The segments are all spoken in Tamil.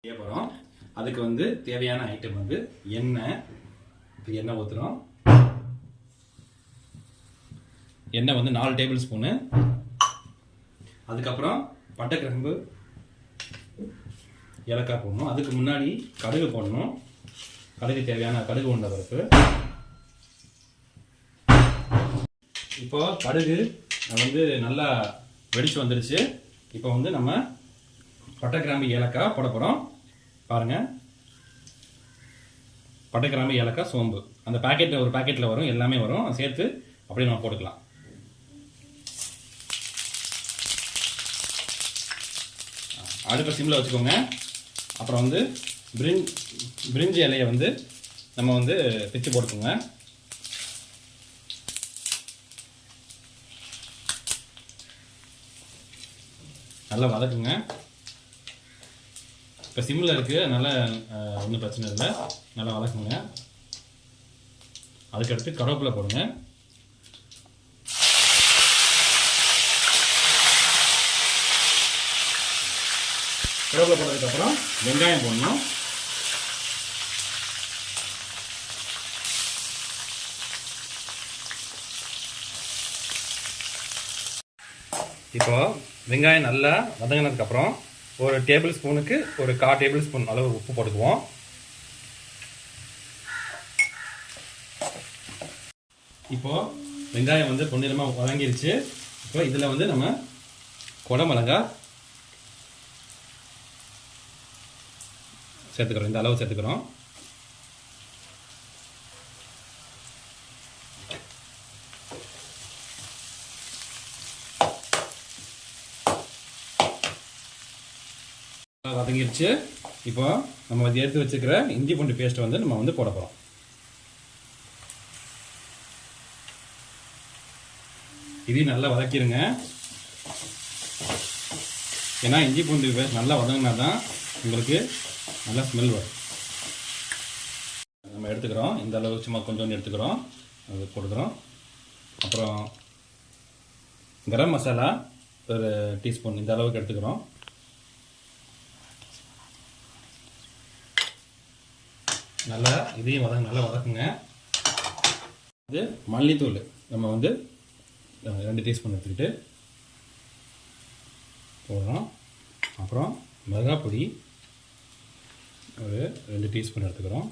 செய்ய போகிறோம். அதுக்கு வந்து தேவையான ஐட்டம் வந்து எண்ணெய். இப்போ எண்ணெய் ஊற்றுறோம். எண்ணெய் வந்து 4 டேபிள் ஸ்பூனு. அதுக்கப்புறம் பட்டை, கிராம்பு, ஏலக்காய் போடணும். அதுக்கு முன்னாடி கடுகு போடணும். கடுகு தேவையான கடுகு உண்ட பருப்பு. இப்போ கடுகு வந்து நல்லா வெடிச்சு வந்துடுச்சு. இப்போ வந்து நம்ம பட்டை, கிராம்பு, ஏலக்காய் போட போகிறோம். பாருங்க, பட்டை, கிராம்பு, ஏலக்காய், சோம்பு அந்த பாக்கெட் ஒரு பாக்கெட்டில் வரும், எல்லாமே வரும், சேர்த்து அப்படியே நம்ம போட்டுக்கலாம். அடுப்பை சிம்மில் வச்சுக்கோங்க. அப்புறம் வந்து பிரிஞ்சி இலையை வந்து நம்ம வந்து பிச்சு போட்டுக்கோங்க. நல்லா வதக்குங்க. இப்போ சிம்மில் இருக்குது, அதனால் ஒன்றும் பிரச்சனை இல்லை. நல்லா வதக்குங்க. அதுக்கடுத்து கருவேப்பிலை போடுங்க. கருவேப்பிலை போட்டதுக்கப்புறம் வெங்காயம் போடணும். இப்போ வெங்காயம் நல்லா வதங்கினதுக்கப்புறம் ஒரு டேபிள் ஸ்பூனுக்கு ஒரு 1/4 டேபிள் ஸ்பூன் அளவு உப்பு போட்டுக்குவோம். இப்போ வெங்காயம் வந்து பொன்னிறமாக வதங்கிருச்சு. இப்போ இதில் வந்து நம்ம குடமிளகாய் சேர்த்துக்கிறோம். இந்த அளவு சேர்த்துக்கிறோம். வதங்கிருச்சு. இப்போ நம்ம எடுத்து வச்சுக்கிற இஞ்சி பூண்டு பேஸ்ட் வந்து நம்ம வந்து போட போகிறோம். இதையும் நல்லா வதக்கிடுங்க. ஏன்னா இஞ்சி பூண்டு பேஸ்ட் நல்லா வதங்கினா தான் உங்களுக்கு நல்லா ஸ்மெல் வரும். நம்ம எடுத்துக்கிறோம். இந்த அளவு சும்மா கொஞ்சம் எடுத்துக்கிறோம், அது போட்டுக்கிறோம். அப்புறம் கரம் மசாலா ஒரு டீஸ்பூன் இந்த அளவுக்கு எடுத்துக்கிறோம். நல்லா இதையும் நல்லா வதக்குங்க. இது மல்லித்தூள் நம்ம வந்து 2 டீஸ்பூன் எடுத்துக்கிட்டு போடுறோம். அப்புறம் மிளகாய் பொடி ஒரு 2 டீஸ்பூன் எடுத்துக்கிறோம்.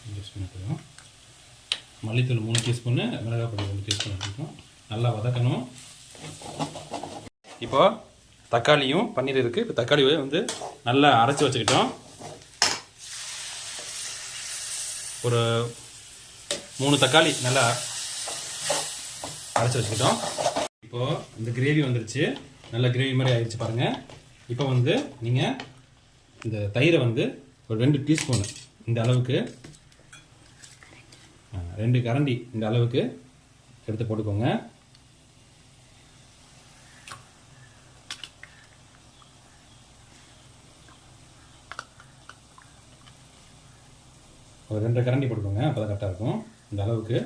எடுத்துக்கிறோம். மல்லித்தூள் 3 டீஸ்பூனு, மிளகாய் பொடி 2 டீஸ்பூன் எடுத்துக்கிறோம். நல்லா வதக்கணும். இப்போ தக்காளியும் பன்னீர் இருக்குது. இப்போ தக்காளி வந்து நல்லா அரைச்சி வச்சுக்கிட்டோம். ஒரு 3 தக்காளி நல்லா அரைச்சி வச்சுக்கிட்டோம். இப்போது இந்த கிரேவி வந்துருச்சு. நல்ல கிரேவி மாதிரி ஆயிடுச்சு பாருங்கள். இப்போ வந்து நீங்கள் இந்த தயிரை வந்து ஒரு 2 டீஸ்பூனு இந்த அளவுக்கு, 2 கரண்டி இந்த அளவுக்கு எடுத்து போட்டுக்கோங்க. ஒரு 2 கரண்டி போட்டுக்கோங்க, அப்போ தான் கரெக்டாக இருக்கும். இந்த அளவுக்கு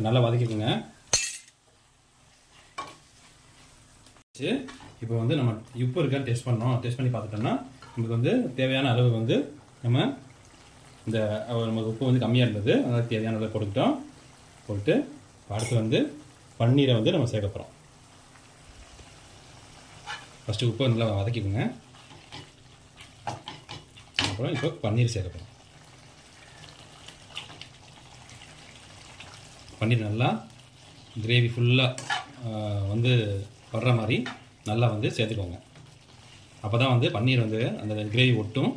நல்லா வதக்கிக்கோங்க. இப்போ வந்து நம்ம உப்பு இருக்கான்னு டெஸ்ட் பண்ணோம். டெஸ்ட் பண்ணி பார்த்துட்டோம்னா நமக்கு வந்து தேவையான அளவு வந்து நம்ம இந்த நமக்கு உப்பு வந்து கம்மியாக இருந்தது, அதனால் தேவையான அளவு போட்டுக்கிட்டோம். போட்டு அடுத்து வந்து பன்னீரை வந்து நம்ம சேர்க்க போகிறோம். ஃபஸ்ட்டு உப்பு நல்லா வதக்கிக்கோங்க. அப்புறம் இப்போ பன்னீர் சேர்க்க போகிறோம். பன்னீர் நல்லா கிரேவி ஃபுல்லாக வந்து படுற மாதிரி நல்லா வந்து சேர்த்துக்கோங்க. அப்போ தான் வந்து பன்னீர் வந்து அந்த கிரேவி ஒட்டும்.